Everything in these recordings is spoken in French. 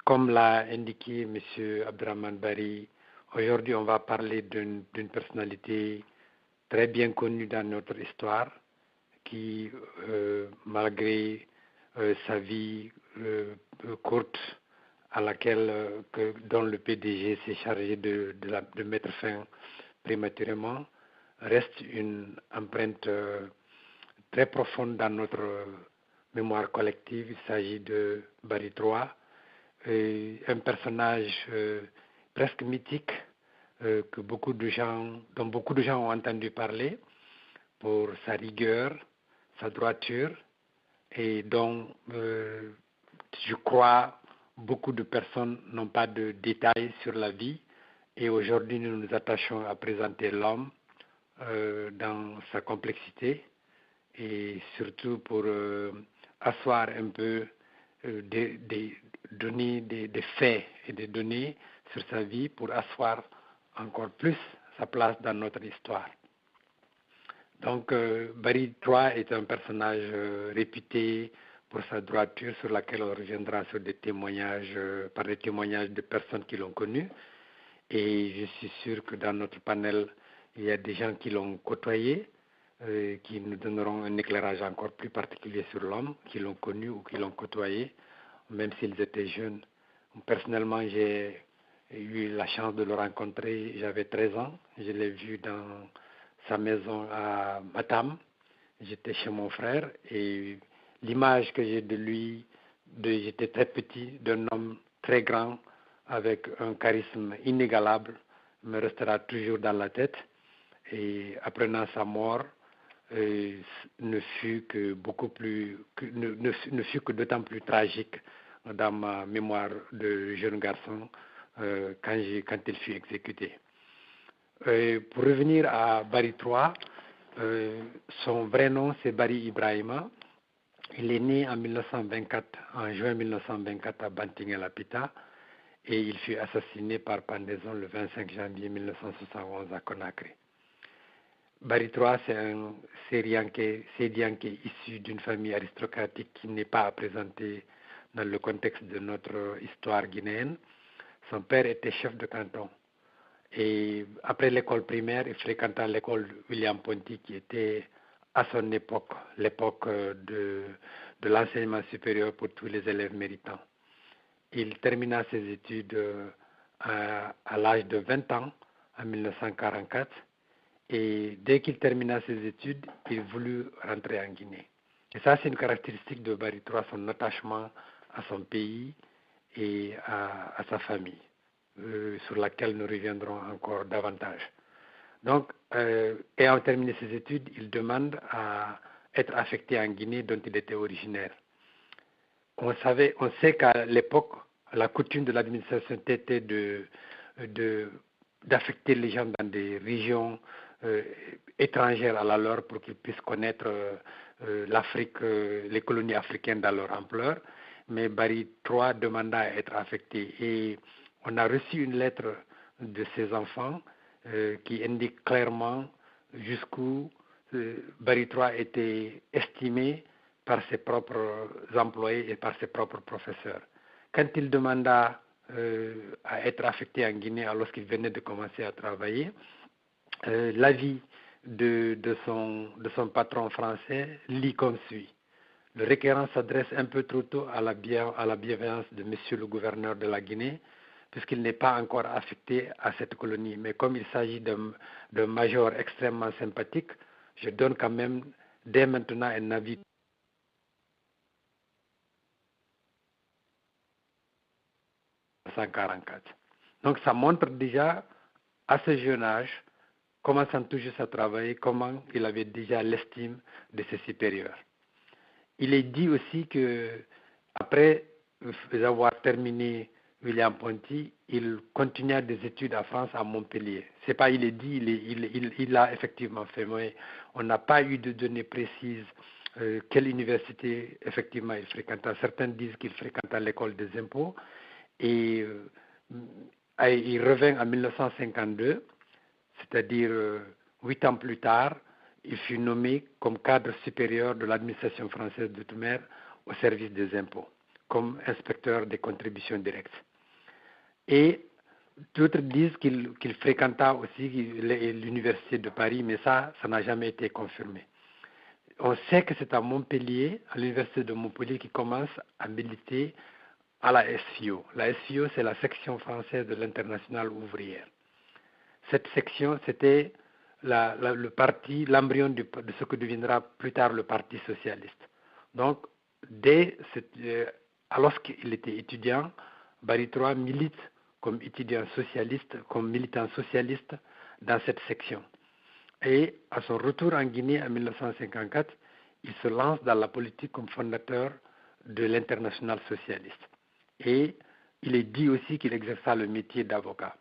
Comme l'a indiqué M. Abdrahmane Bari, aujourd'hui on va parler d'une personnalité très bien connue dans notre histoire, qui, malgré sa vie courte, à laquelle dont le PDG s'est chargé de mettre fin prématurément, reste une empreinte très profonde dans notre mémoire collective. Il s'agit de Bari III, un personnage presque mythique dont beaucoup de gens ont entendu parler pour sa rigueur, sa droiture, et dont je crois beaucoup de personnes n'ont pas de détails sur la vie. Et aujourd'hui, nous nous attachons à présenter l'homme dans sa complexité, et surtout pour asseoir un peu donner des faits et des données sur sa vie pour asseoir encore plus sa place dans notre histoire. Donc, Bari III est un personnage réputé pour sa droiture, sur laquelle on reviendra sur des témoignages, par des témoignages de personnes qui l'ont connu. Et je suis sûr que dans notre panel, il y a des gens qui l'ont côtoyé, qui nous donneront un éclairage encore plus particulier sur l'homme, qui l'ont connu ou qui l'ont côtoyé, même s'ils étaient jeunes. Personnellement, j'ai eu la chance de le rencontrer, j'avais 13 ans, je l'ai vu dans sa maison à Matam, j'étais chez mon frère, et l'image que j'ai de lui, j'étais très petit, d'un homme très grand, avec un charisme inégalable, me restera toujours dans la tête. Et apprenant sa mort, ne fut que d'autant plus tragique dans ma mémoire de jeune garçon quand il fut exécuté. Pour revenir à Bari III, son vrai nom c'est Bari Ibrahima. Il est né en juin 1924 à Bantinghe-Lapita, et il fut assassiné par pendaison le 25 janvier 1971 à Conakry. Bari III, c'est un Sédianké issu d'une famille aristocratique qui n'est pas à présenter dans le contexte de notre histoire guinéenne. Son père était chef de canton. Et après l'école primaire, il fréquenta l'école William Ponty, qui était à son époque, l'époque de l'enseignement supérieur pour tous les élèves méritants. Il termina ses études à l'âge de 20 ans, en 1944, et dès qu'il termina ses études, il voulut rentrer en Guinée. Et ça, c'est une caractéristique de Bari III, son attachement à son pays et à sa famille, sur laquelle nous reviendrons encore davantage. Donc, ayant terminé ses études, il demande à être affecté en Guinée, dont il était originaire. On sait qu'à l'époque, la coutume de l'administration était d'affecter les gens dans des régions étrangères à la leur pour qu'ils puissent connaître l'Afrique, les colonies africaines dans leur ampleur. Mais Bari III demanda à être affecté, et on a reçu une lettre de ses enfants qui indique clairement jusqu'où Bari III était estimé par ses propres employés et par ses propres professeurs. Quand il demanda à être affecté en Guinée, alors qu'il venait de commencer à travailler, l'avis de son patron français lit comme suit. Le requérant s'adresse un peu trop tôt à la bienveillance de monsieur le gouverneur de la Guinée, puisqu'il n'est pas encore affecté à cette colonie. Mais comme il s'agit d'un major extrêmement sympathique, je donne quand même dès maintenant un avis 1944. Donc ça montre déjà, à ce jeune âge, commençant tout juste à travailler, comment il avait déjà l'estime de ses supérieurs. Il est dit aussi que après avoir terminé William Ponty, il continua des études en France, à Montpellier. C'est pas il est dit, il l'a effectivement fait, mais on n'a pas eu de données précises quelle université effectivement il fréquenta. Certains disent qu'il fréquenta l'école des impôts, et il revint en 1952, c'est-à-dire 8 ans plus tard. Il fut nommé comme cadre supérieur de l'administration française d'outre-mer au service des impôts. comme inspecteur des contributions directes. Et d'autres disent qu'il fréquenta aussi l'université de Paris, mais ça n'a jamais été confirmé. On sait que c'est à Montpellier, à l'université de Montpellier, qu'il commence à militer à la SFIO. La SFIO, c'est la section française de l'Internationale ouvrière. Cette section, c'était le parti, l'embryon de ce que deviendra plus tard le Parti socialiste. Donc, alors qu'il était étudiant, Barry III milite comme étudiant socialiste, comme militant socialiste dans cette section. Et à son retour en Guinée en 1954, il se lance dans la politique comme fondateur de l'Internationale socialiste. Et il est dit aussi qu'il exerça le métier d'avocat.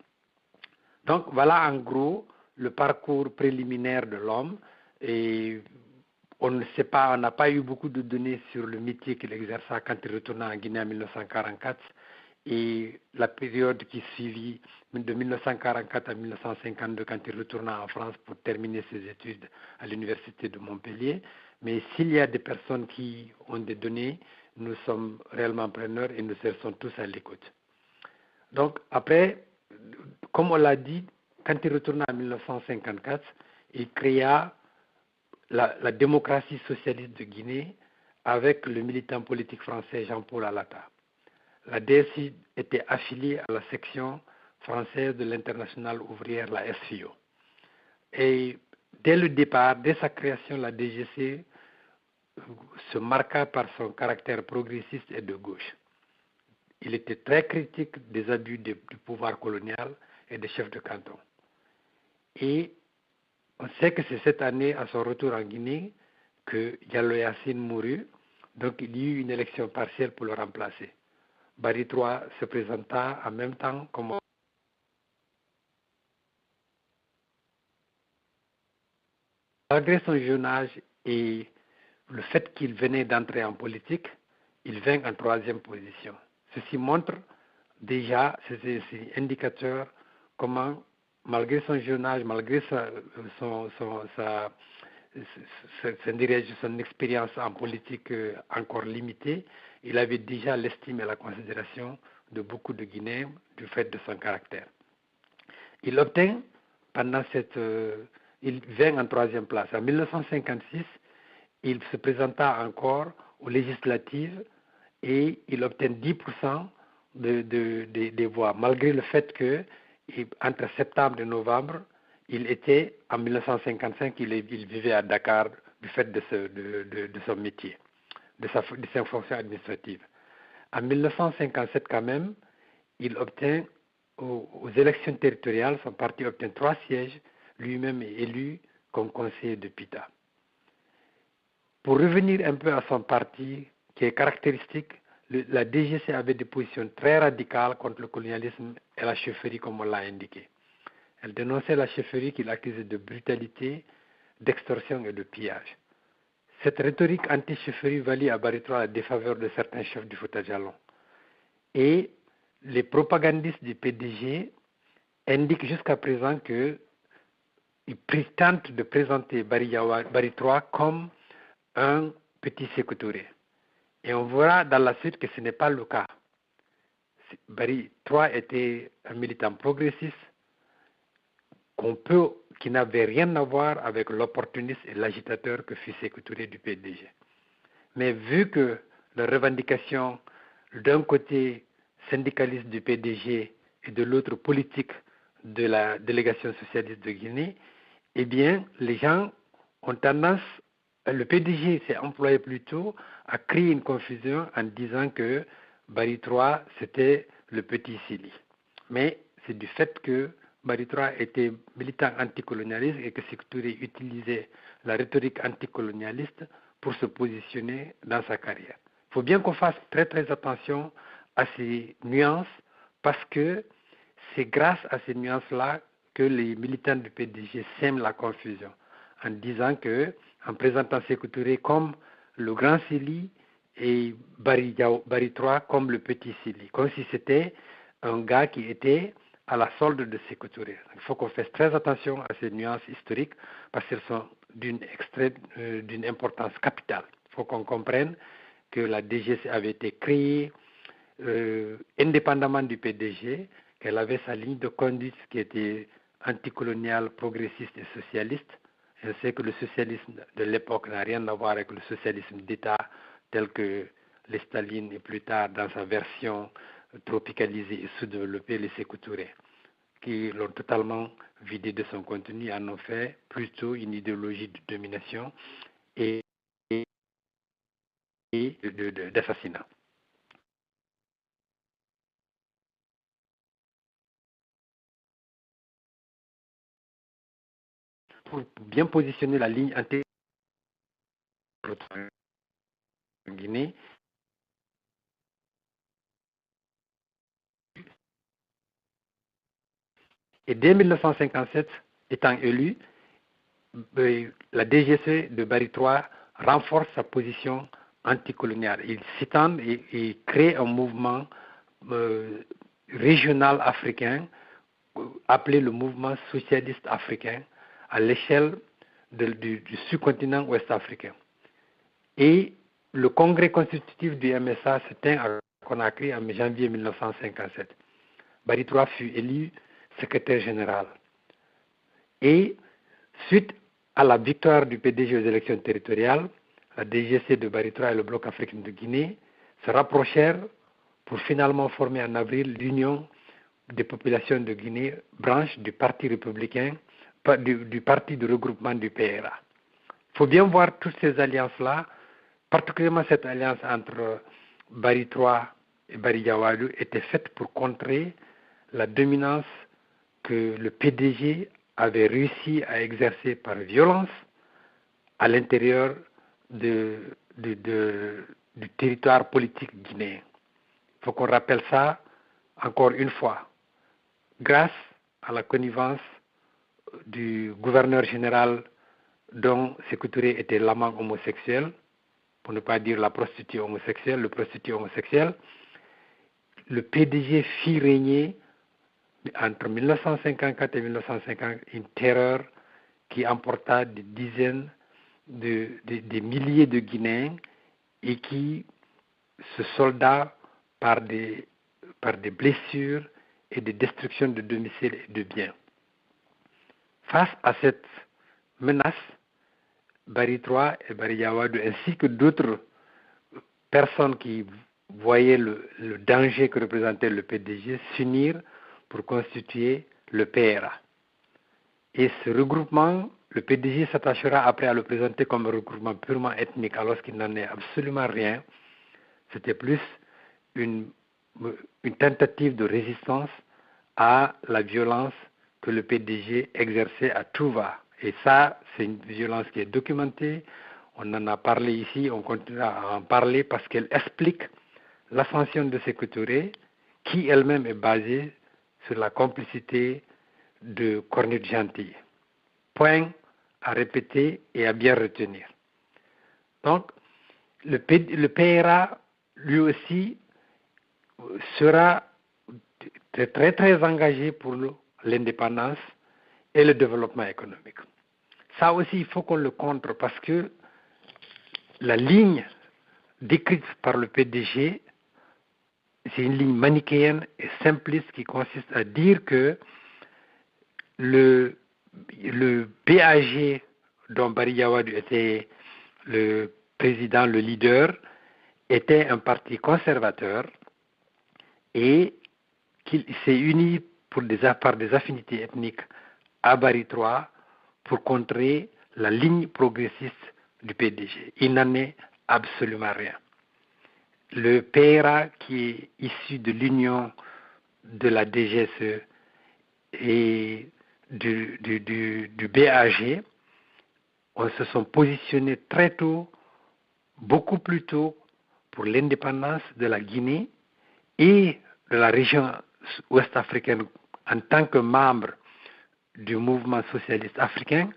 Donc voilà en gros le parcours préliminaire de l'homme. Et on ne sait pas, on n'a pas eu beaucoup de données sur le métier qu'il exerça quand il retourna en Guinée en 1944 et la période qui suivit de 1944 à 1952 quand il retourna en France pour terminer ses études à l'université de Montpellier. Mais s'il y a des personnes qui ont des données, nous sommes réellement preneurs et nous serons tous à l'écoute. Donc après, comme on l'a dit, quand il retourna en 1954, il créa la démocratie socialiste de Guinée avec le militant politique français Jean-Paul Alata. La DSI était affiliée à la section française de l'Internationale ouvrière, la SFIO. Et dès le départ, dès sa création, la DGC se marqua par son caractère progressiste et de gauche. Il était très critique des abus du pouvoir colonial et des chefs de canton. Et on sait que c'est cette année, à son retour en Guinée, que Diallo Yassine mourut, donc il y eut une élection partielle pour le remplacer. Barry III se présenta en même temps comme malgré son jeune âge et le fait qu'il venait d'entrer en politique, il vint en troisième position. Ceci montre déjà, c'est indicateur comment, malgré son jeune âge, malgré son expérience en politique encore limitée, il avait déjà l'estime et la considération de beaucoup de Guinéens du fait de son caractère. Il obtint il vint en troisième place. En 1956, il se présenta encore aux législatives et il obtint 10% des voix, malgré le fait que entre septembre et novembre, il était, en 1955, il vivait à Dakar du fait de son métier, de sa fonction administrative. En 1957, quand même, il obtint aux élections territoriales, son parti obtint 3 sièges, lui-même est élu comme conseiller de Pita. Pour revenir un peu à son parti, qui est caractéristique, la DGC avait des positions très radicales contre le colonialisme et la chefferie, comme on l'a indiqué. Elle dénonçait la chefferie qu'il accusait de brutalité, d'extorsion et de pillage. Cette rhétorique anti-chefferie valut à Barry III la défaveur de certains chefs du Fouta Djallon. Et les propagandistes du PDG indiquent jusqu'à présent qu'ils tentent de présenter Barry III comme un petit Sékou Touré. Et on verra dans la suite que ce n'est pas le cas. Barry III était un militant progressiste qui n'avait rien à voir avec l'opportuniste et l'agitateur que fut Sékou Touré du PDG. Mais vu que les revendications d'un côté syndicaliste du PDG et de l'autre politique de la délégation socialiste de Guinée, eh bien, les gens ont tendance, le PDG s'est employé plutôt à créer une confusion en disant que Barry III, c'était le petit Sili. Mais c'est du fait que Barry III était militant anticolonialiste et que Sékou Touré utilisait la rhétorique anticolonialiste pour se positionner dans sa carrière. Il faut bien qu'on fasse très très attention à ces nuances parce que c'est grâce à ces nuances-là que les militants du PDG sèment la confusion en disant que, en présentant Sékou Touré comme le grand Sili et Barry III comme le petit Sili, comme si c'était un gars qui était à la solde de Sékou Touré. Il faut qu'on fasse très attention à ces nuances historiques parce qu'elles sont d'une importance capitale. Il faut qu'on comprenne que la DGC avait été créée indépendamment du PDG, qu'elle avait sa ligne de conduite qui était anticoloniale, progressiste et socialiste. Je sais que le socialisme de l'époque n'a rien à voir avec le socialisme d'État tel que les Staline et plus tard dans sa version tropicalisée et sous-développée, les Sékou Touré, qui l'ont totalement vidé de son contenu, en ont fait plutôt une idéologie de domination et d'assassinat. Pour bien positionner la ligne anti en Guinée, et dès 1957, étant élu, la DGC de Barry III renforce sa position anticoloniale. Il s'étend et crée un mouvement régional africain appelé le mouvement socialiste africain à l'échelle du sous-continent ouest-africain. Et le congrès constitutif du MSA se tient à Conakry en janvier 1957. Barry III fut élu secrétaire général. Et suite à la victoire du PDG aux élections territoriales, la DGC de Barry III et le Bloc africain de Guinée se rapprochèrent pour finalement former en avril l'Union des populations de Guinée, branche du Parti républicain, du Parti de regroupement du PRA. Il faut bien voir toutes ces alliances-là, particulièrement cette alliance entre Barry III et Barry Yawadou était faite pour contrer la dominance que le PDG avait réussi à exercer par violence à l'intérieur du territoire politique guinéen. Il faut qu'on rappelle ça encore une fois. Grâce à la connivence du gouverneur général dont Sékou Touré était l'amant homosexuel, pour ne pas dire la prostituée homosexuelle, le prostitué homosexuel, le PDG fit régner entre 1954 et 1950 une terreur qui emporta des dizaines, des milliers de Guinéens et qui se solda par des blessures et des destructions de domiciles et de biens. Face à cette menace, Barry III et Barry Yawadou, ainsi que d'autres personnes qui voyaient le danger que représentait le PDG, s'unirent pour constituer le PRA. Et ce regroupement, le PDG s'attachera après à le présenter comme un regroupement purement ethnique, alors qu'il n'en est absolument rien. C'était plus une tentative de résistance à la violence que le PDG exerçait à tout va. Et ça, c'est une violence qui est documentée. On en a parlé ici, on continuera à en parler parce qu'elle explique l'ascension de Sékou Touré, qui elle-même est basée sur la complicité de Cornut Gentil. Point à répéter et à bien retenir. Donc, le PRA, lui aussi, sera très, très engagé pour l'indépendance et le développement économique. Ça aussi, il faut qu'on le contre parce que la ligne décrite par le PDG, c'est une ligne manichéenne et simpliste qui consiste à dire que le BAG, dont Barry Yawadou était le président, le leader, était un parti conservateur et qu'il s'est uni par des affinités ethniques à Barry III pour contrer la ligne progressiste du PDG. Il n'en est absolument rien. Le PRA, qui est issu de l'union de la DGSE et du BAG, on se sont positionnés très tôt, beaucoup plus tôt, pour l'indépendance de la Guinée et de la région ouest-africaine en tant que membre du mouvement socialiste africain,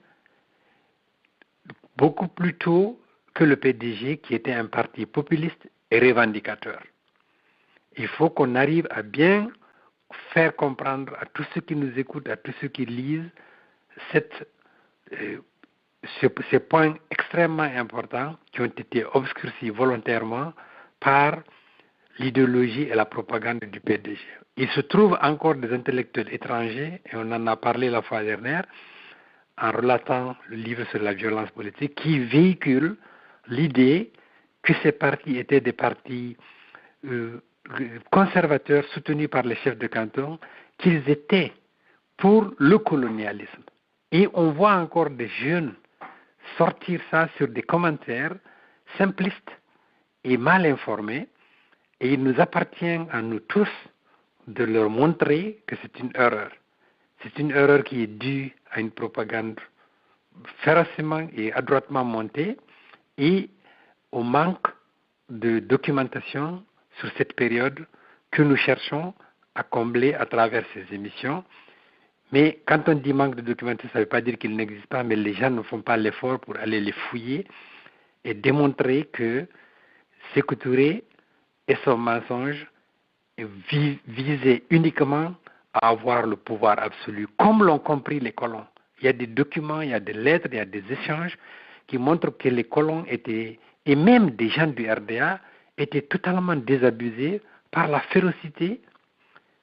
beaucoup plus tôt que le PDG, qui était un parti populiste et revendicateur. Il faut qu'on arrive à bien faire comprendre à tous ceux qui nous écoutent, à tous ceux qui lisent, cette ces points extrêmement importants qui ont été obscurcis volontairement par l'idéologie et la propagande du PDG. Il se trouve encore des intellectuels étrangers, et on en a parlé la fois dernière, en relatant le livre sur la violence politique, qui véhiculent l'idée que ces partis étaient des partis conservateurs soutenus par les chefs de canton, qu'ils étaient pour le colonialisme. Et on voit encore des jeunes sortir ça sur des commentaires simplistes et mal informés, et il nous appartient à nous tous de leur montrer que c'est une erreur. C'est une erreur qui est due à une propagande férocement et adroitement montée et au manque de documentation sur cette période que nous cherchons à combler à travers ces émissions. Mais quand on dit manque de documentation, ça ne veut pas dire qu'il n'existe pas, mais les gens ne font pas l'effort pour aller les fouiller et démontrer que Sékou Touré et son mensonge visaient uniquement à avoir le pouvoir absolu, comme l'ont compris les colons. Il y a des documents, il y a des lettres, il y a des échanges qui montrent que les colons étaient, et même des gens du RDA, étaient totalement désabusés par la férocité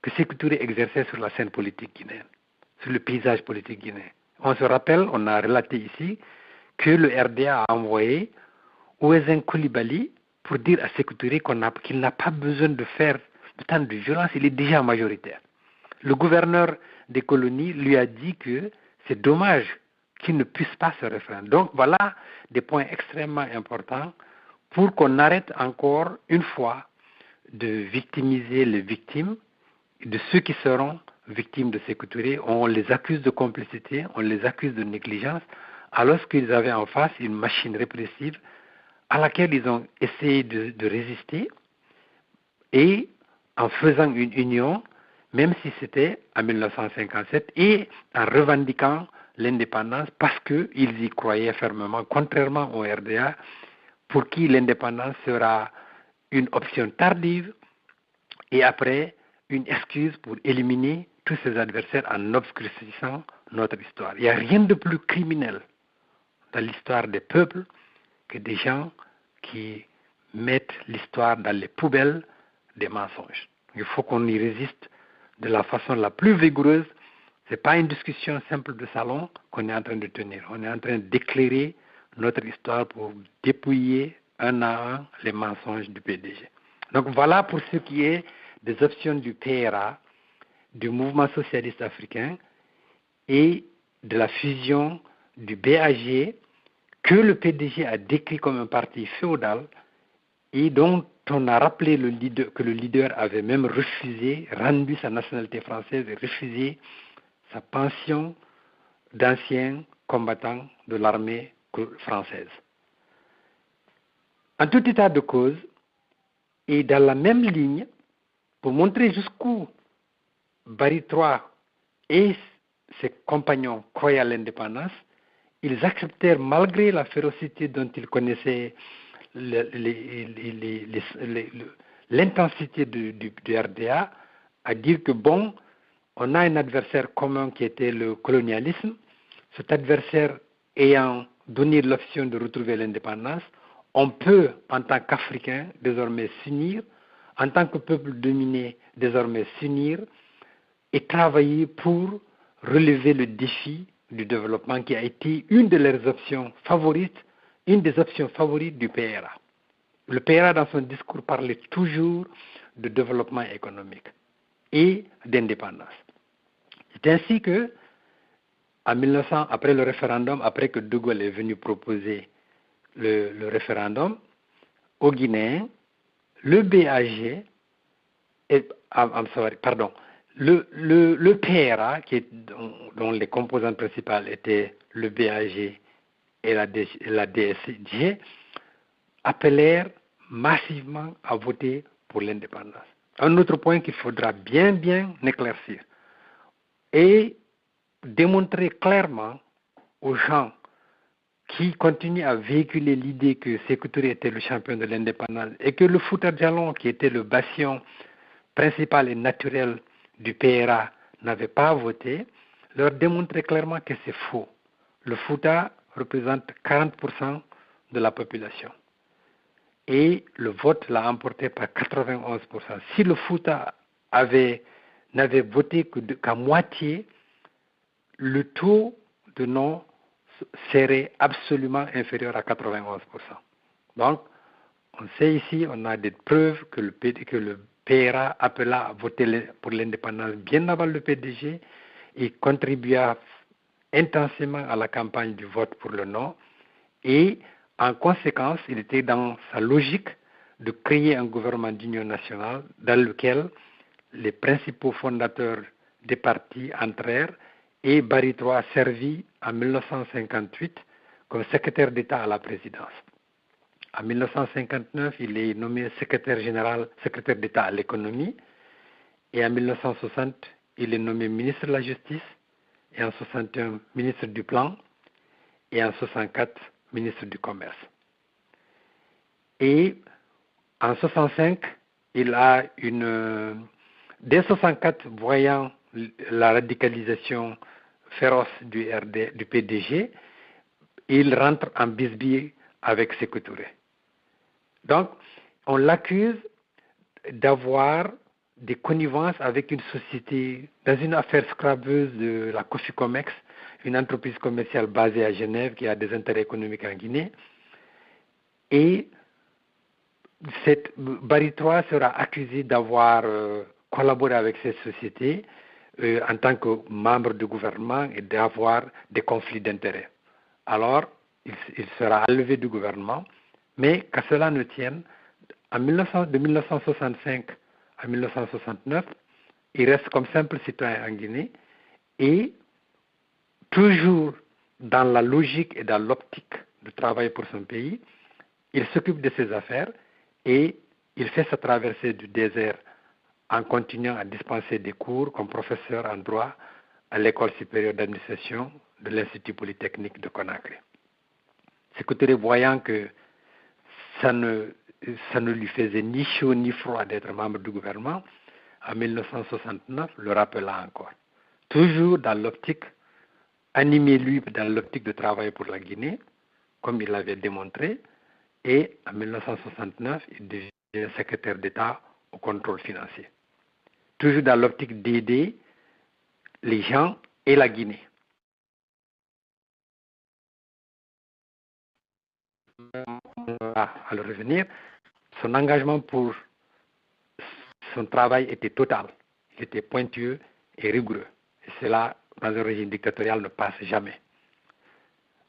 que Sékou Touré exerçait sur la scène politique guinéenne, sur le paysage politique guinéen. On se rappelle, on a relaté ici, que le RDA a envoyé Ouezen Coulibaly pour dire à Sékou Touré qu'il n'a pas besoin de faire tant de violence, il est déjà majoritaire. Le gouverneur des colonies lui a dit que c'est dommage qu'il ne puisse pas se référer. Donc voilà des points extrêmement importants pour qu'on arrête encore une fois de victimiser les victimes, de ceux qui seront victimes de Sékou Touré. On les accuse de complicité, on les accuse de négligence, alors qu'ils avaient en face une machine répressive à laquelle ils ont essayé de résister, et en faisant une union, même si c'était en 1957, et en revendiquant l'indépendance parce qu'ils y croyaient fermement, contrairement au RDA, pour qui l'indépendance sera une option tardive et après une excuse pour éliminer tous ses adversaires en obscurcissant notre histoire. Il n'y a rien de plus criminel dans l'histoire des peuples que des gens qui mettent l'histoire dans les poubelles des mensonges. Il faut qu'on y résiste de la façon la plus vigoureuse. Ce n'est pas une discussion simple de salon qu'on est en train de tenir. On est en train d'éclairer notre histoire pour dépouiller un à un les mensonges du PDG. Donc voilà pour ce qui est des options du PRA, du mouvement socialiste africain et de la fusion du BAG que le PDG a décrit comme un parti féodal et dont on a rappelé que le leader avait même refusé, rendu sa nationalité française et refusé sa pension d'ancien combattant de l'armée française. En tout état de cause, et dans la même ligne, pour montrer jusqu'où Barry III et ses compagnons croyaient à l'indépendance, ils acceptèrent, malgré la férocité dont ils connaissaient l'intensité du RDA, à dire que bon, on a un adversaire commun qui était le colonialisme. Cet adversaire ayant donné l'option de retrouver l'indépendance, on peut, en tant qu'Africain, désormais s'unir, en tant que peuple dominé, désormais s'unir et travailler pour relever le défi du développement qui a été une de leurs options favorites, une des options favorites du PRA. Le PRA, dans son discours, parlait toujours de développement économique et d'indépendance. C'est ainsi que, en 1900, après le référendum, après que De Gaulle est venu proposer le référendum, au Guinéen, le BAG, le PRA, dont les composantes principales étaient le BAG et la DSG, appelèrent massivement à voter pour l'indépendance. Un autre point qu'il faudra bien éclaircir et démontrer clairement aux gens qui continuent à véhiculer l'idée que Sékou Touré était le champion de l'indépendance et que le Fouta Djallon, qui était le bastion principal et naturel du PRA, n'avait pas voté, leur démontrer clairement que c'est faux. Le Fouta représente 40% de la population. Et le vote l'a emporté par 91%. Si le Fouta n'avait voté qu'à moitié, le taux de non serait absolument inférieur à 91%. Donc, on sait ici, on a des preuves que le PRA appela à voter pour l'indépendance bien avant le PDG et contribua intensément à la campagne du vote pour le non. Et en conséquence, il était dans sa logique de créer un gouvernement d'union nationale dans lequel les principaux fondateurs des partis entrèrent et Barry III servit en 1958 comme secrétaire d'État à la présidence. En 1959, il est nommé secrétaire général, secrétaire d'État à l'économie, et en 1960, il est nommé ministre de la Justice, et en 1961, ministre du Plan, et en 1964, ministre du Commerce. Et en 1965, il a dès 1964, voyant la radicalisation féroce du PDG, il rentre en bisbille avec Sékou Touré. Donc, on l'accuse d'avoir des connivences avec une société, dans une affaire scrabeuse de la Coficomex, une entreprise commerciale basée à Genève qui a des intérêts économiques en Guinée. Et Barry III sera accusé d'avoir collaboré avec cette société en tant que membre du gouvernement et d'avoir des conflits d'intérêts. Alors, il sera enlevé du gouvernement, mais qu'à cela ne tienne, de 1965 à 1969, il reste comme simple citoyen en Guinée et toujours dans la logique et dans l'optique de travailler pour son pays, il s'occupe de ses affaires et il fait sa traversée du désert en continuant à dispenser des cours comme professeur en droit à l'École supérieure d'administration de l'Institut polytechnique de Conakry. Sékou Touré, voyant que ça ne lui faisait ni chaud ni froid d'être membre du gouvernement, en 1969, le rappela encore. Toujours dans l'optique, animé lui dans l'optique de travailler pour la Guinée, comme il l'avait démontré, et en 1969, il devient secrétaire d'État au contrôle financier. Toujours dans l'optique d'aider les gens et la Guinée. À le revenir, son engagement pour son travail était total. Il était pointueux et rigoureux. Et cela, dans un régime dictatorial, ne passe jamais.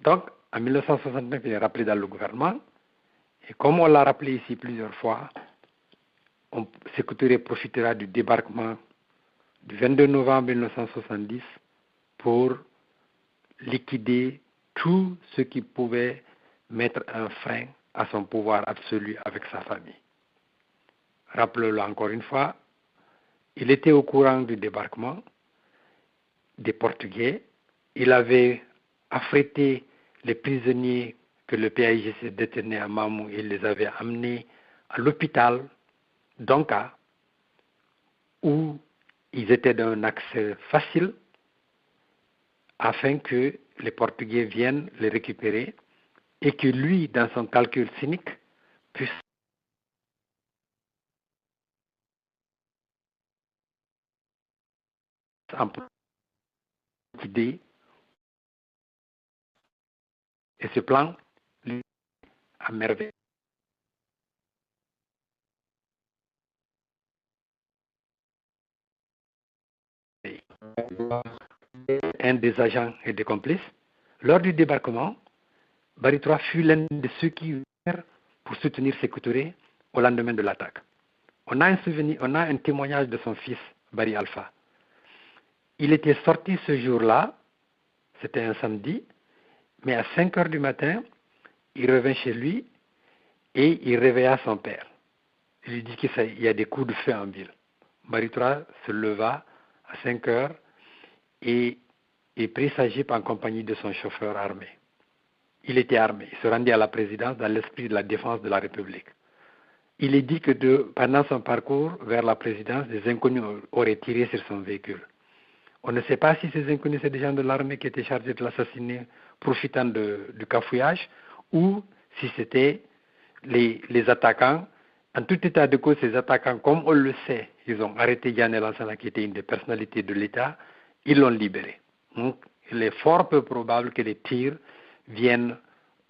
Donc, en 1969, il est rappelé dans le gouvernement. Et comme on l'a rappelé ici plusieurs fois, Sékou Touré profitera du débarquement du 22 novembre 1970 pour liquider tout ce qui pouvait mettre un frein à son pouvoir absolu avec sa famille. Rappelons-le encore une fois, il était au courant du débarquement des Portugais. Il avait affrété les prisonniers que le PAIGC détenait à Mamou et il les avait amenés à l'hôpital d'Onka, où ils étaient d'un accès facile, afin que les Portugais viennent les récupérer et que lui, dans son calcul cynique, puisse en idée. Et ce plan, lui, à merveille. Un des agents et des complices, lors du débarquement, Barry III fut l'un de ceux qui vinrent pour soutenir Sékou Touré au lendemain de l'attaque. On a un témoignage de son fils, Barry Alpha. Il était sorti ce jour-là, c'était un samedi, mais à 5 heures du matin, il revint chez lui et il réveilla son père. Il lui dit qu'il y a des coups de feu en ville. Barry III se leva à 5 heures et prit sa jeep en compagnie de son chauffeur armé. Il était armé. Il se rendit à la présidence dans l'esprit de la défense de la République. Il est dit que pendant son parcours vers la présidence, des inconnus auraient tiré sur son véhicule. On ne sait pas si ces inconnus, c'est des gens de l'armée qui étaient chargés de l'assassiner, profitant du cafouillage, ou si c'était les attaquants. En tout état de cause, ces attaquants, comme on le sait, ils ont arrêté Yann Lansana, qui était une des personnalités de l'État, ils l'ont libéré. Donc, il est fort peu probable que les tirs viennent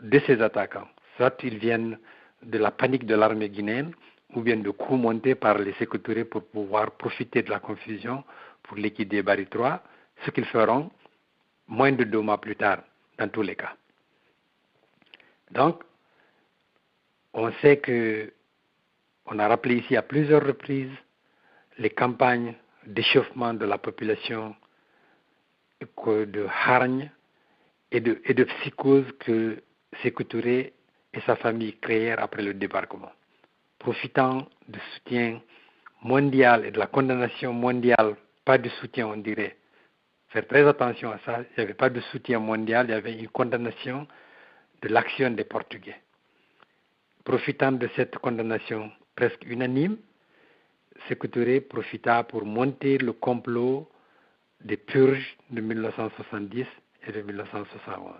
de ces attaquants. Soit ils viennent de la panique de l'armée guinéenne, ou bien de coups montés par les Sékou Touré pour pouvoir profiter de la confusion pour liquider Barry 3, ce qu'ils feront moins de 2 mois plus tard, dans tous les cas. Donc, on sait que, on a rappelé ici à plusieurs reprises les campagnes d'échauffement de la population, de hargne et de psychose que Sékou Touré et sa famille créèrent après le débarquement. Profitant du soutien mondial et de la condamnation mondiale, pas de soutien, on dirait. Faire très attention à ça, il n'y avait pas de soutien mondial, il y avait une condamnation de l'action des Portugais. Profitant de cette condamnation presque unanime, Sékou Touré profita pour monter le complot des purges de 1970 et de 1971.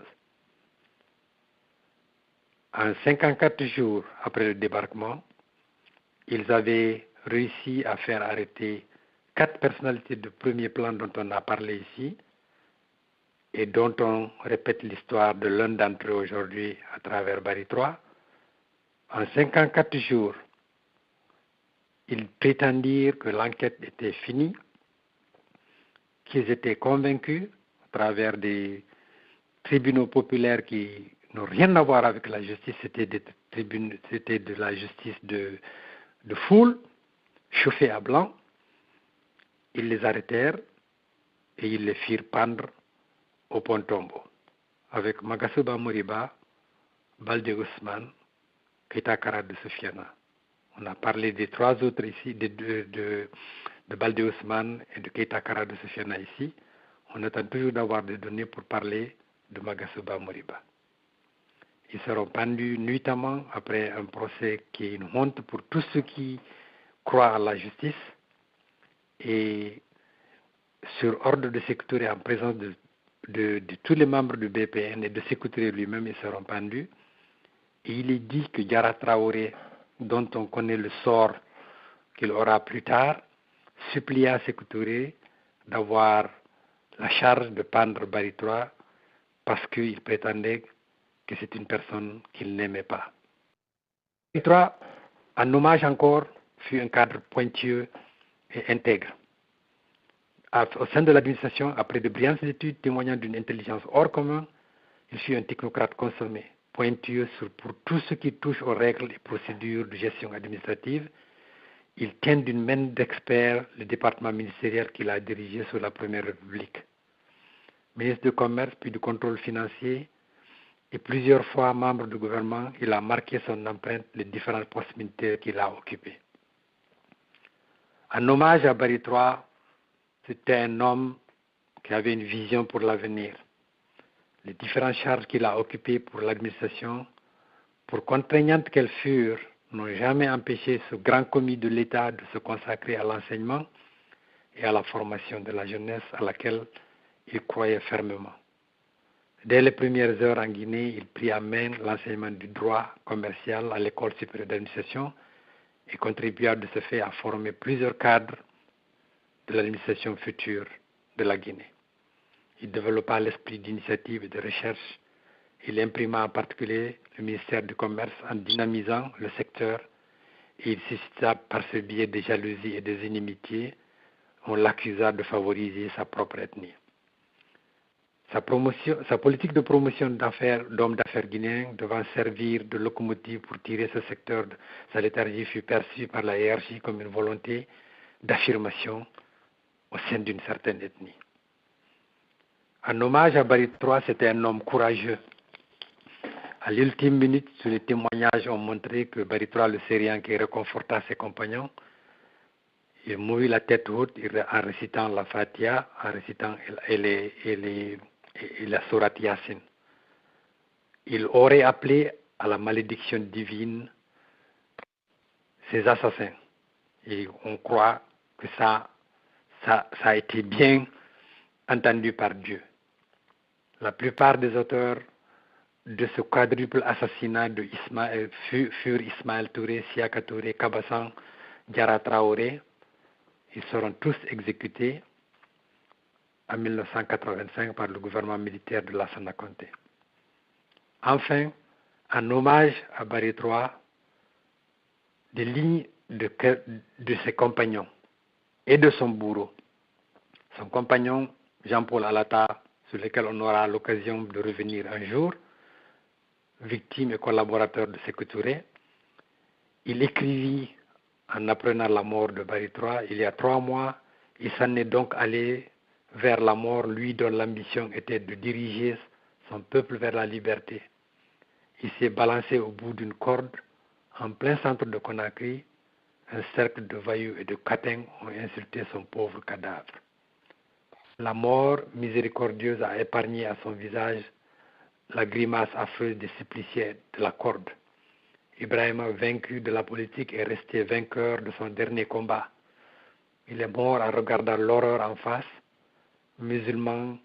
En 54 jours après le débarquement, ils avaient réussi à faire arrêter 4 personnalités de premier plan dont on a parlé ici et dont on répète l'histoire de l'un d'entre eux aujourd'hui à travers Barry 3. En 54 jours, ils prétendirent que l'enquête était finie, qu'ils étaient convaincus à travers des tribunaux populaires qui n'ont rien à voir avec la justice, c'était de la justice de foule, chauffée à blanc. Ils les arrêtèrent et ils les firent pendre au Pont Tombo, avec Magasuba Moriba, Baldé Ousmane, Keita Kara de Sofiana. On a parlé des 3 autres ici, de Baldé Ousmane et de Keita Kara de Sofiana ici. On attend toujours d'avoir des données pour parler de Magasuba Moriba. Ils seront pendus nuitamment après un procès qui est une honte pour tous ceux qui croient à la justice. Et sur ordre de Sékou Touré, en présence de tous les membres du BPN et de Sékou Touré lui-même, ils seront pendus. Et il est dit que Diarra Traoré, dont on connaît le sort qu'il aura plus tard, supplia Sékou Touré d'avoir la charge de pendre Barry 3 parce qu'il prétendait que c'est une personne qu'il n'aimait pas. Barry 3, en hommage encore, fut un cadre pointueux et intègre. Au sein de l'administration, après de brillantes études témoignant d'une intelligence hors commun, il fut un technocrate consommé, pointueux pour tout ce qui touche aux règles et procédures de gestion administrative. Il tient d'une main d'expert le département ministériel qu'il a dirigé sous la Première République. Ministre du Commerce puis du Contrôle financier et plusieurs fois membre du gouvernement, il a marqué son empreinte les différents postes militaires qu'il a occupés. En hommage à Barry 3, c'était un homme qui avait une vision pour l'avenir. Les différentes charges qu'il a occupées pour l'administration, pour contraignantes qu'elles furent, n'ont jamais empêché ce grand commis de l'État de se consacrer à l'enseignement et à la formation de la jeunesse à laquelle il croyait fermement. Dès les premières heures en Guinée, il prit à main l'enseignement du droit commercial à l'école supérieure d'administration et contribua de ce fait à former plusieurs cadres de l'administration future de la Guinée. Il développa l'esprit d'initiative et de recherche. Il imprima en particulier le ministère du Commerce en dynamisant le secteur et il suscita par ce biais des jalousies et des inimitiés. On l'accusa de favoriser sa propre ethnie. Sa politique de promotion d'hommes d'affaires guinéens devant servir de locomotive pour tirer ce secteur de sa léthargie fut perçue par la hiérarchie comme une volonté d'affirmation au sein d'une certaine ethnie. En hommage à Barry 3, c'était un homme courageux. À l'ultime minute, tous les témoignages ont montré que Barry 3, le Syrian qui réconforta ses compagnons, il mourut la tête haute en récitant la Fatiha, en récitant la Sourate Yassine. Il aurait appelé à la malédiction divine ses assassins. Et on croit que ça a été bien entendus par Dieu. La plupart des auteurs de ce quadruple assassinat de furent Ismaël Touré, Siaka Touré, Kabassan, Diarra Traoré. Ils seront tous exécutés en 1985 par le gouvernement militaire de Lassana Conté. Enfin, en hommage à Barry III, des lignes de ses compagnons et de son bourreau. Son compagnon Jean-Paul Alata, sur lequel on aura l'occasion de revenir un jour, victime et collaborateur de Sékou Touré, il écrivit en apprenant la mort de Barry III il y a 3 mois. Il s'en est donc allé vers la mort, lui dont l'ambition était de diriger son peuple vers la liberté. Il s'est balancé au bout d'une corde, en plein centre de Conakry. Un cercle de voyous et de catins ont insulté son pauvre cadavre. La mort miséricordieuse a épargné à son visage la grimace affreuse des suppliciés de la corde. Ibrahima, vaincu de la politique, est resté vainqueur de son dernier combat. Il est mort en regardant l'horreur en face. Musulman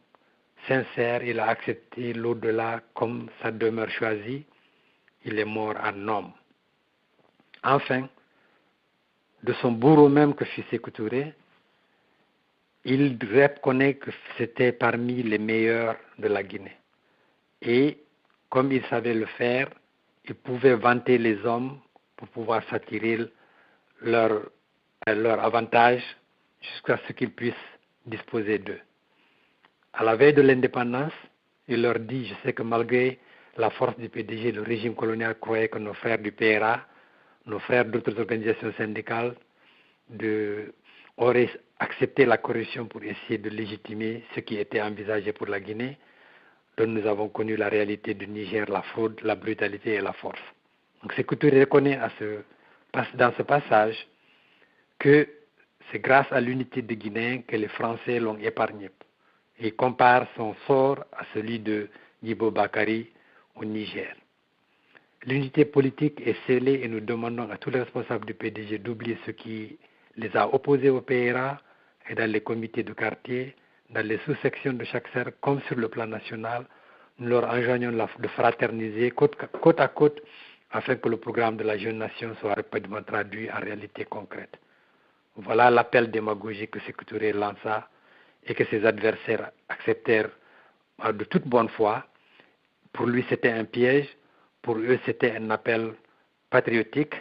sincère, il a accepté l'au-delà comme sa demeure choisie. Il est mort en homme. Enfin, de son bourreau même que fut Sékou Touré, il reconnaît que c'était parmi les meilleurs de la Guinée. Et comme il savait le faire, il pouvait vanter les hommes pour pouvoir s'attirer leur avantage jusqu'à ce qu'ils puissent disposer d'eux. À la veille de l'indépendance, il leur dit, je sais que malgré la force du PDG, le régime colonial croyait que nos frères du PRA, nos frères d'autres organisations syndicales, auraient accepté la corruption pour essayer de légitimer ce qui était envisagé pour la Guinée, dont nous avons connu la réalité du Niger, la fraude, la brutalité et la force. Donc Sékou Touré reconnaît dans ce passage que c'est grâce à l'unité des Guinéens que les Français l'ont épargné. Et il compare son sort à celui de Yibo Bakari au Niger. L'unité politique est scellée et nous demandons à tous les responsables du PDG d'oublier ce qui les a opposés au PRA et dans les comités de quartier, dans les sous-sections de chaque cercle, comme sur le plan national. Nous leur enjoignons de fraterniser côte à côte afin que le programme de la jeune nation soit rapidement traduit en réalité concrète. Voilà l'appel démagogique que Sékou Touré lança et que ses adversaires acceptèrent de toute bonne foi. Pour lui, c'était un piège. Pour eux, c'était un appel patriotique.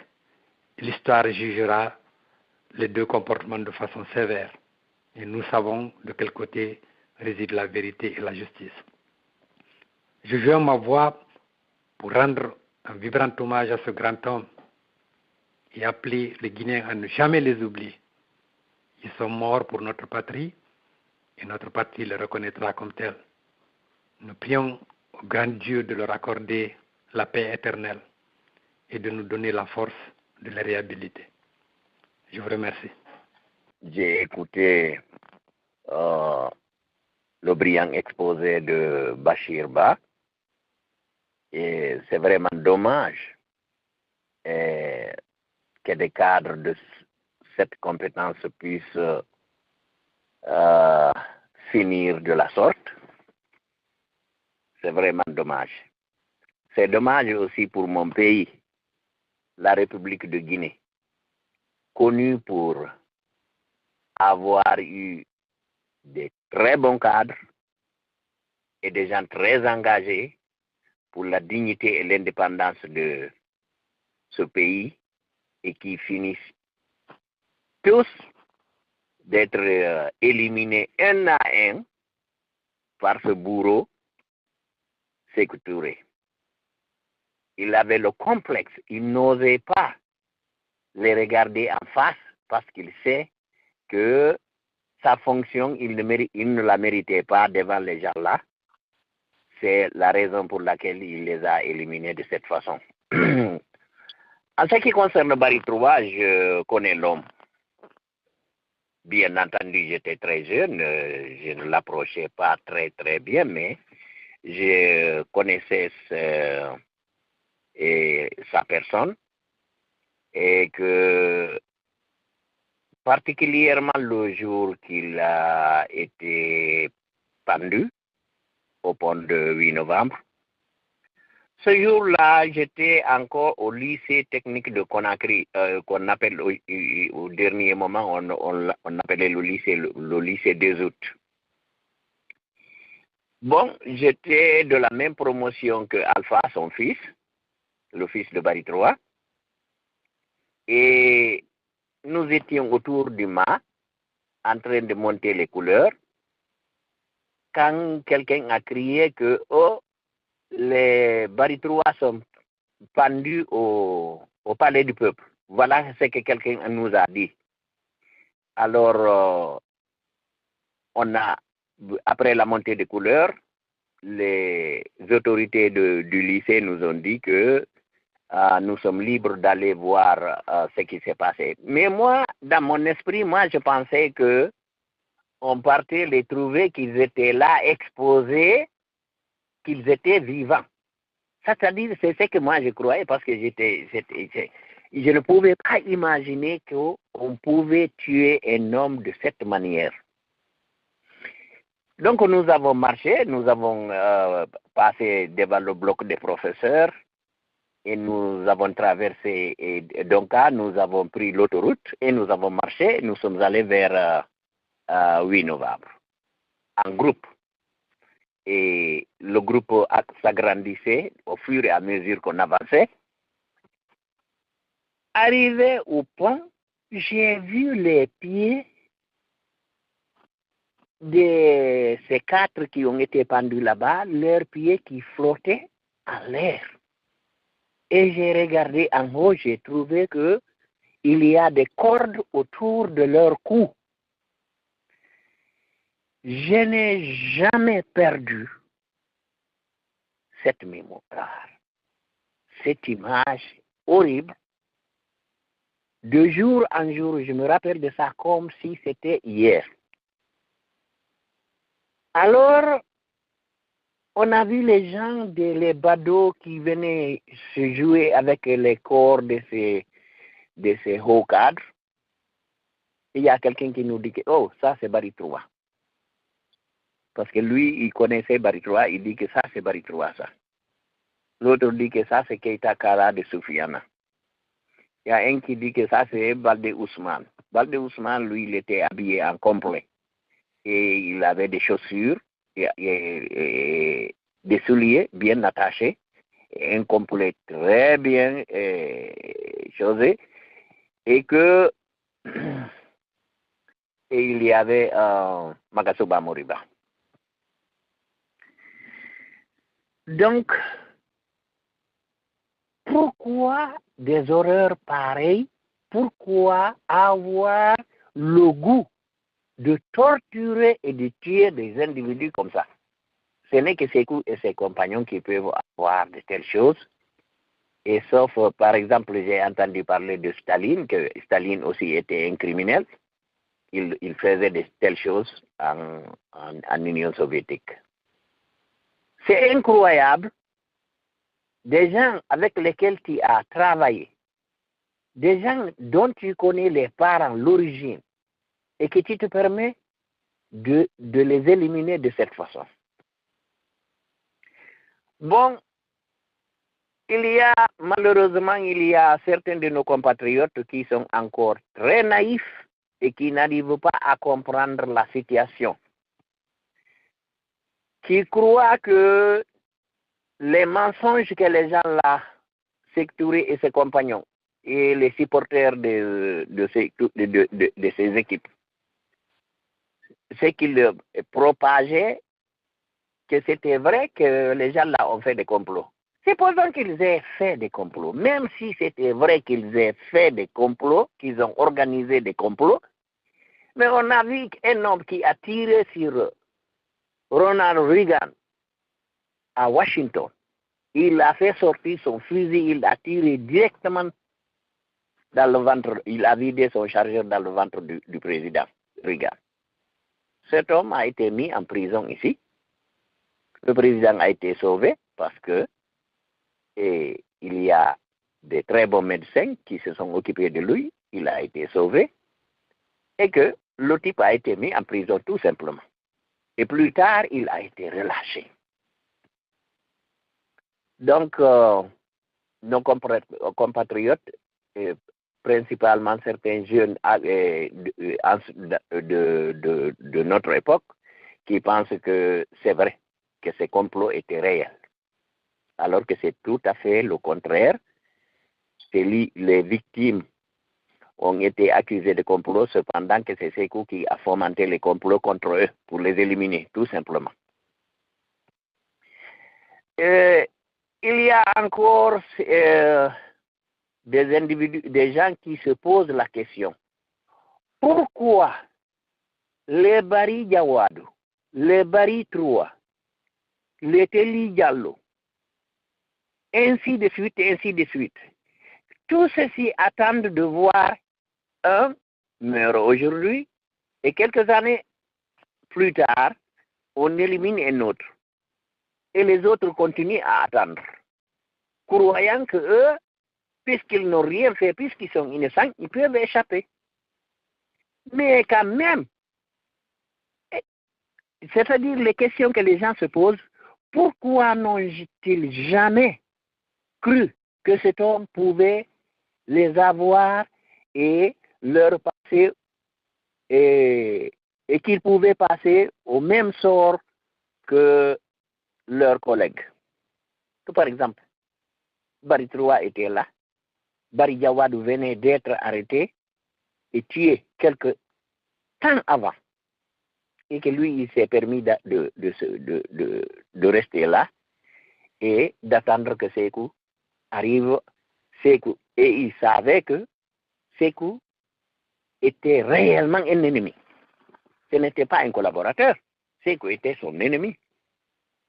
L'histoire jugera les deux comportements de façon sévère. Et nous savons de quel côté réside la vérité et la justice. Je joins ma voix pour rendre un vibrant hommage à ce grand homme et appeler les Guinéens à ne jamais les oublier. Ils sont morts pour notre patrie et notre patrie les reconnaîtra comme tels. Nous prions au grand Dieu de leur accorder la paix éternelle et de nous donner la force de les réhabiliter. Je vous remercie. J'ai écouté le brillant exposé de Bachir Ba et c'est vraiment dommage que des cadres de cette compétence puissent finir de la sorte. C'est vraiment dommage. C'est dommage aussi pour mon pays, la République de Guinée, connue pour avoir eu des très bons cadres et des gens très engagés pour la dignité et l'indépendance de ce pays et qui finissent tous d'être éliminés un à un par ce bourreau, Sékou Touré. Il avait le complexe, il n'osait pas les regarder en face parce qu'il sait que sa fonction, il ne la méritait pas devant les gens-là. C'est la raison pour laquelle il les a éliminés de cette façon. En ce qui concerne Barry III, je connais l'homme. Bien entendu, j'étais très jeune, je ne l'approchais pas très très bien, mais je connaissais sa personne et que particulièrement le jour qu'il a été pendu au pont de 8 novembre. Ce jour-là, j'étais encore au lycée technique de Conakry, qu'on appelle au dernier moment, on appelait le lycée des août. Bon, j'étais de la même promotion que Alpha, son fils, le fils de Barry III. Et nous étions autour du mât, en train de monter les couleurs, quand quelqu'un a crié que, oh, les Barry III sont pendus au palais du peuple. Voilà ce que quelqu'un nous a dit. Alors, après la montée des couleurs, les autorités du lycée nous ont dit que nous sommes libres d'aller voir ce qui s'est passé. Mais moi, dans mon esprit, je pensais que on partait les trouver qu'ils étaient là, exposés, qu'ils étaient vivants. C'est-à-dire, c'est ce que moi je croyais parce que je ne pouvais pas imaginer qu'on pouvait tuer un homme de cette manière. Donc nous avons marché, nous avons passé devant le bloc des professeurs et nous avons traversé Donka, nous avons pris l'autoroute et nous avons marché, nous sommes allés vers 8 novembre en groupe. Et le groupe s'agrandissait au fur et à mesure qu'on avançait. Arrivé au pont, j'ai vu les pieds de ces 4 qui ont été pendus là-bas, leurs pieds qui flottaient en l'air. Et j'ai regardé en haut, j'ai trouvé qu'il y a des cordes autour de leur cou. Je n'ai jamais perdu cette mémoire, cette image horrible. De jour en jour, je me rappelle de ça comme si c'était hier. Alors, on a vu les gens, les badauds qui venaient se jouer avec les corps de ces hauts cadres. Il y a quelqu'un qui nous dit que, oh, ça c'est Barry III. Parce que lui, il connaissait Barry III, il dit que ça c'est Barry III, ça. L'autre dit que ça c'est Keita Kara de Soufiane. Il y a un qui dit que ça c'est Baldé Ousmane. Baldé Ousmane, lui, il était habillé en complet. Et il avait des chaussures, et des souliers bien attachés, et un complet très bien chaussé, et que et il y avait Magasuba Moriba. Donc, pourquoi des horreurs pareilles? Pourquoi avoir le goût de torturer et de tuer des individus comme ça? Ce n'est que Sékou et ses compagnons qui peuvent avoir de telles choses. Et sauf, par exemple, j'ai entendu parler de Staline, que Staline aussi était un criminel. Il faisait de telles choses en Union soviétique. C'est incroyable. Des gens avec lesquels tu as travaillé, des gens dont tu connais les parents, l'origine, et que tu te permets de les éliminer de cette façon. Bon, malheureusement, il y a certains de nos compatriotes qui sont encore très naïfs et qui n'arrivent pas à comprendre la situation. Qui croient que les mensonges que les gens là, Sékou Touré et ses compagnons, et les supporters de ces équipes, c'est qu'ils propageaient que c'était vrai que les gens là ont fait des complots. Supposons qu'ils aient fait des complots. Même si c'était vrai qu'ils aient fait des complots, qu'ils ont organisé des complots, mais on a vu un homme qui a tiré sur Ronald Reagan à Washington. Il a fait sortir son fusil, il a tiré directement dans le ventre, il a vidé son chargeur dans le ventre du président Reagan. Cet homme a été mis en prison ici. Le président a été sauvé parce que il y a de très bons médecins qui se sont occupés de lui. Il a été sauvé et que le type a été mis en prison tout simplement. Et plus tard, il a été relâché. Donc, nos compatriotes, principalement certains jeunes de notre époque, qui pensent que c'est vrai, que ces complots étaient réels. Alors que c'est tout à fait le contraire. Les victimes ont été accusées de complot, cependant que c'est Sékou qui a fomenté les complots contre eux pour les éliminer, tout simplement. Il y a encore des individus, des gens qui se posent la question, pourquoi les Bari Diawadou, les Bari Troua, les Teli Diallo, ainsi de suite, tout ceci attendent de voir un meurt aujourd'hui et quelques années plus tard, on élimine un autre. Et les autres continuent à attendre, croyant que eux, puisqu'ils n'ont rien fait, puisqu'ils sont innocents, ils peuvent échapper. Mais quand même, c'est-à-dire les questions que les gens se posent, pourquoi n'ont-ils jamais cru que cet homme pouvait les avoir et leur passer et qu'ils pouvaient passer au même sort que leurs collègues. Par exemple, Bari Troua était là, Bari Diawadou venait d'être arrêté et tué quelque temps avant, et que lui, il s'est permis de rester là et d'attendre que Sékou arrive. Sékou, et il savait que Sékou était réellement un ennemi. Ce n'était pas un collaborateur. Sékou était son ennemi.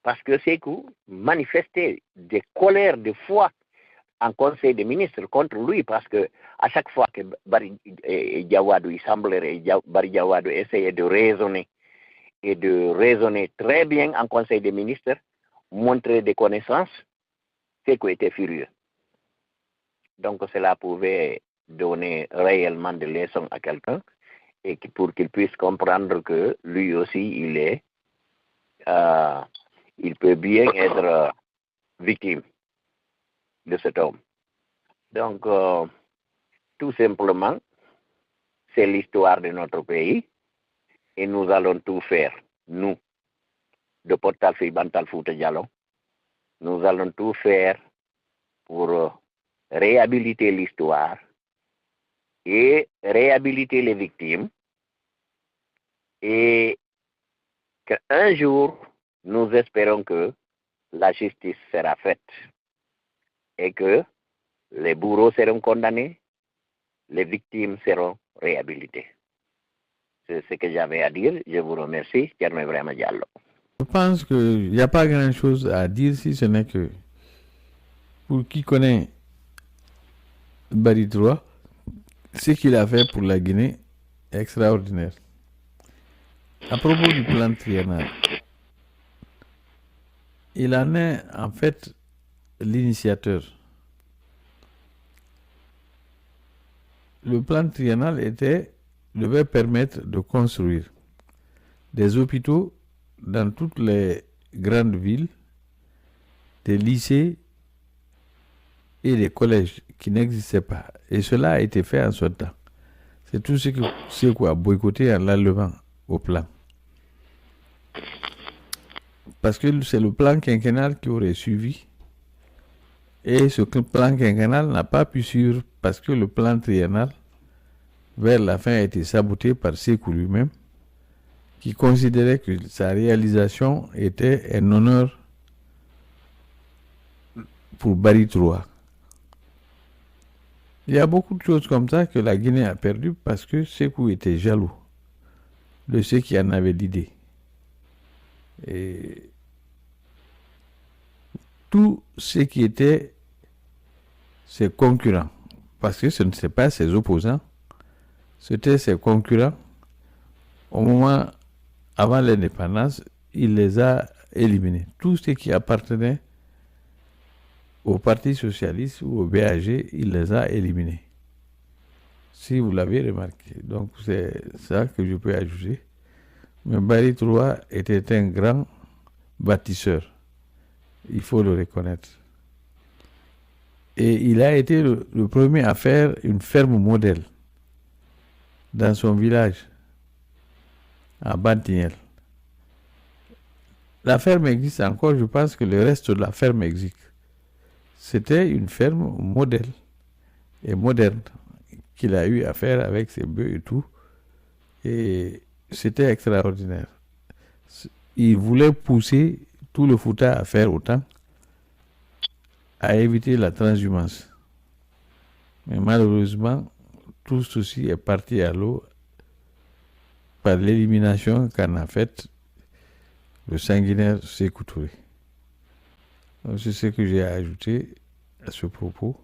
Parce que Sékou manifestait des colères de foi en conseil des ministres contre lui, parce que à chaque fois que Bari Diawadou, il semblerait, Bari Diawadou essayait de raisonner, et de raisonner très bien en conseil des ministres, montrer des connaissances, Sékou était furieux. Donc cela pouvait donner réellement des leçons à quelqu'un, et pour qu'il puisse comprendre que lui aussi, il peut bien être victime de cet homme. Donc, tout simplement, c'est l'histoire de notre pays, et nous allons tout faire, nous, de Portal-Fil Bantal Fouta Diallo, nous allons tout faire pour réhabiliter l'histoire et réhabiliter les victimes, et qu'un jour, nous espérons que la justice sera faite et que les bourreaux seront condamnés, les victimes seront réhabilitées. C'est ce que j'avais à dire. Je vous remercie. Thierno Ibrahima Diallo. Je pense qu'il n'y a pas grand-chose à dire, si ce n'est que pour qui connaît Bari Troua, ce qu'il a fait pour la Guinée est extraordinaire. À propos du plan triennal, il en est en fait l'initiateur. Le plan triennal devait permettre de construire des hôpitaux dans toutes les grandes villes, des lycées et des collèges qui n'existaient pas. Et cela a été fait en son temps. C'est tout ce qu'on a boycotté en l'enlevant au plan. Parce que c'est le plan quinquennal qui aurait suivi. Et ce plan quinquennal n'a pas pu suivre parce que le plan triennal, vers la fin, a été saboté par Sékou lui-même, qui considérait que sa réalisation était un honneur pour Bari Troua. Il y a beaucoup de choses comme ça que la Guinée a perdu parce que Sékou était jaloux de ceux qui en avaient l'idée. Et tout ce qui était ses concurrents, parce que ce n'était pas ses opposants, c'était ses concurrents. Au moment avant l'indépendance, il les a éliminés. Tout ce qui appartenait au Parti socialiste ou au BAG, il les a éliminés. Si vous l'avez remarqué. Donc c'est ça que je peux ajouter Mais Barry III était un grand bâtisseur. Il faut le reconnaître. Et il a été le premier à faire une ferme modèle dans son village, à Bantignel. La ferme existe encore, je pense que le reste de la ferme existe. C'était une ferme modèle et moderne qu'il a eu à faire avec ses bœufs et tout. Et c'était extraordinaire. Il voulait pousser tout le Fouta à faire autant, à éviter la transhumance. Mais malheureusement, tout ceci est parti à l'eau par l'élimination qu'en a faite le sanguinaire Sékou Touré. C'est ce que j'ai ajouté à ce propos.